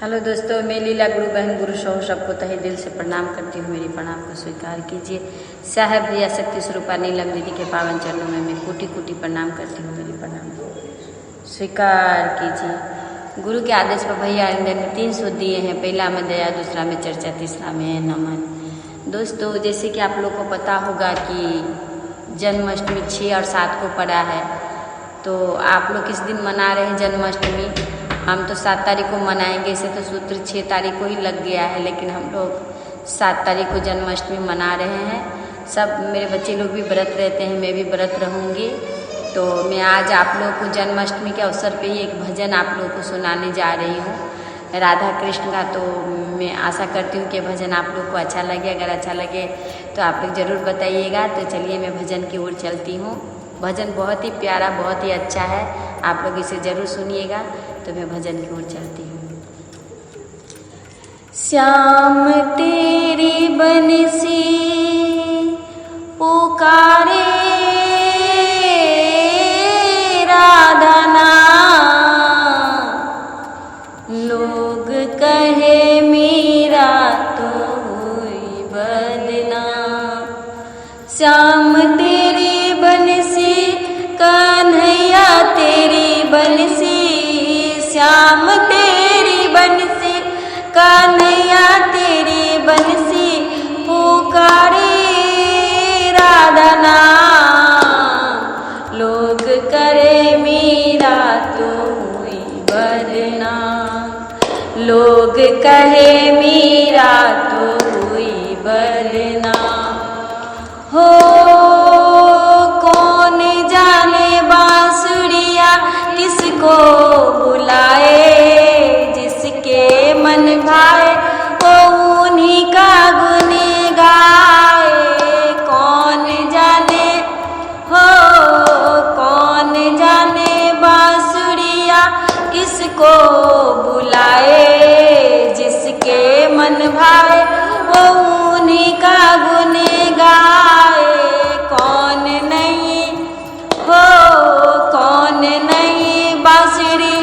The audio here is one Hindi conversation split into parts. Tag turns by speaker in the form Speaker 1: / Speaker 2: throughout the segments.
Speaker 1: हेलो दोस्तों, मैं लीला गुरु बहन गुरु सौ सबको तहे दिल से प्रणाम करती हूँ। मेरी प्रणाम को स्वीकार कीजिए। साहेब भैया शक्ति स्वरूपा नीलम दीदी के पावन चरणों में मैं कोटि कोटि प्रणाम करती हूँ। मेरी प्रणाम को स्वीकार कीजिए। गुरु के आदेश पर भैया इंदर में 3 सूत्र दिए हैं। पहला में दया, दूसरा में चर्चा, तीसरा में है नमन। दोस्तों, जैसे कि आप लोग को पता होगा कि जन्माष्टमी 6 और 7 को पड़ा है, तो आप लोग किस दिन मना रहे हैं जन्माष्टमी? हम तो 7 तारीख को मनाएंगे। इसे तो सूत्र 6 तारीख को ही लग गया है, लेकिन हम लोग 7 तारीख को जन्माष्टमी मना रहे हैं। सब मेरे बच्चे लोग भी व्रत रहते हैं, मैं भी व्रत रहूँगी। तो मैं आज आप लोग को जन्माष्टमी के अवसर पे ही एक भजन आप लोग को सुनाने जा रही हूँ, राधा कृष्ण का। तो मैं आशा करती हूँ कि भजन आप लोग को अच्छा लगे। अगर अच्छा लगे तो आप लोग ज़रूर बताइएगा। तो चलिए मैं भजन की ओर चलती हूँ। भजन बहुत ही प्यारा, बहुत ही अच्छा है, आप लोग इसे ज़रूर सुनिएगा। तो मैं भजन की ओर चलती हूँ। श्याम तेरी बंसी पुकारे राधा नाम, लोग कहे मेरा तो हुई बदनाम। श्याम तेरी बंसी कन्हैया तेरी बंसी, श्याम तेरी बंसी कन्हैया तेरी बंसी पुकारे राधा नाम, लोग करे मेरा तो हुई बदनाम, लोग कहे मेरा तो हुई बदनाम। हो कौन जाने बांसुरिया किसको बुलाए, जिसके मन भाए वो उन्हीं का गुण गाए। कौन जाने हो कौन जाने बांसुरिया किसको बुलाए, जिसके मन भाए वो उन्हीं का गुण गाए। कौन नहीं हो कौन नहीं बांसुरी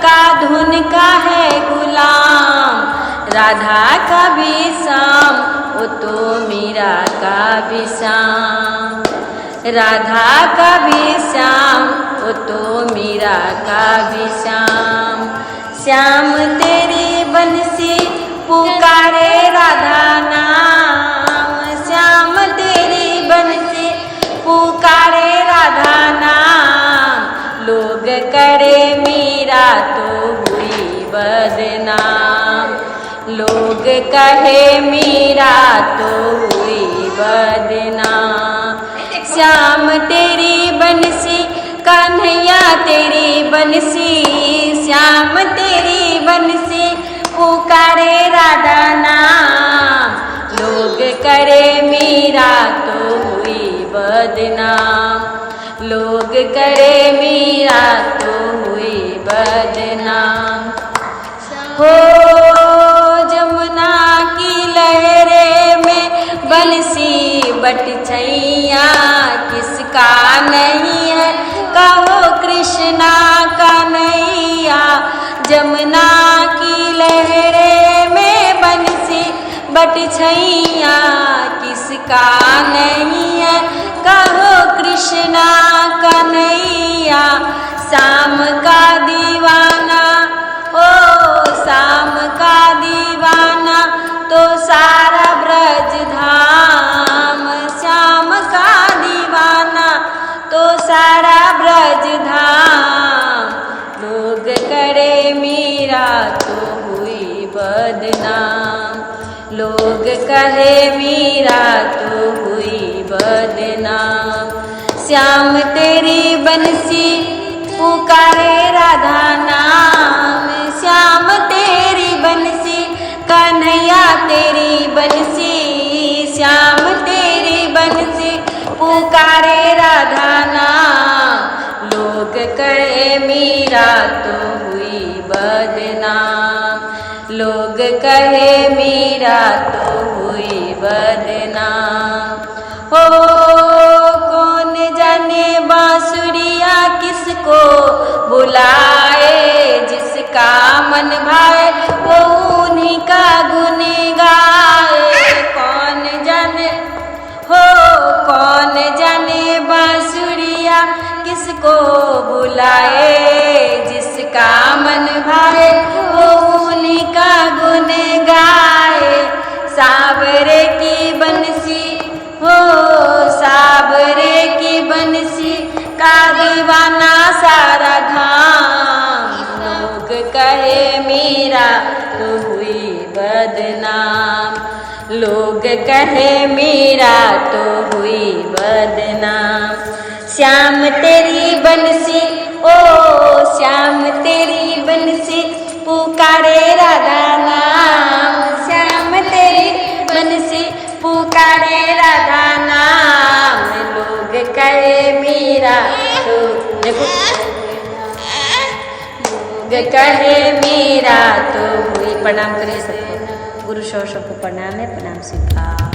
Speaker 1: का धुन का है गुलाम, राधा का भी शाम वो तो मीरा का भी शाम, राधा का भी श्याम वो तो मीरा का भी श्याम। श्याम तेरी बंसी पुकारे राधा नाम, श्याम तेरी बंसी पुकारे राधा नाम, लोग करे मेरा तो हुई बदनाम, लोग कहे मेरा तो हुई बदनाम। श्याम तेरी बंसी कन्हैया तेरी बंसी, श्याम तेरी बंसी पुकारे राधा नाम, लोग करे मेरा तो हुई बदनाम, लोग करे मेरा तो हुई बदनाम। हो जमुना की लहरे में बंसी बट छैया किसका नहीं है, कहो कृष्णा का नैया। जमुना की लहरे में बंसी बट छैया किसका नहीं है, कहो कृष्णा का नैया। शाम का दीवाना ओ शाम का दीवाना तो सारा ब्रज धाम, श्याम का दीवाना तो सारा ब्रज धाम, लोग करे मेरा तो हुई बदनाम, लोग कहे मेरा तो हुई बदनाम। श्याम तेरी बंसी पुकारे राधा नाम, श्याम तेरी बंसी कन्हैया तेरी बंसी, श्याम तेरी बंसी पुकारे राधा नाम, लोग कहे मेरा तो हुई बदनाम, लोग कहे मेरा तो हुई बदनाम। हो कौन जाने बांसुरिया किसको बुलाए, जिसका मन भाए वो दीवाना सारा घाम, लोग कहे मेरा तो हुई बदनाम, लोग कहे मेरा तो हुई बदनाम। श्याम तेरी बंसी ओ श्याम तेरी बंसी पुकारे राधा नाम, श्याम तेरी बंसी पुकारे राधा नाम, लोग कहे मेरा तो लोग कहे मेरा तो हुई। प्रणाम करिए सबको, गुरु सौ सबको प्रणाम है, प्रणाम स्वीकार।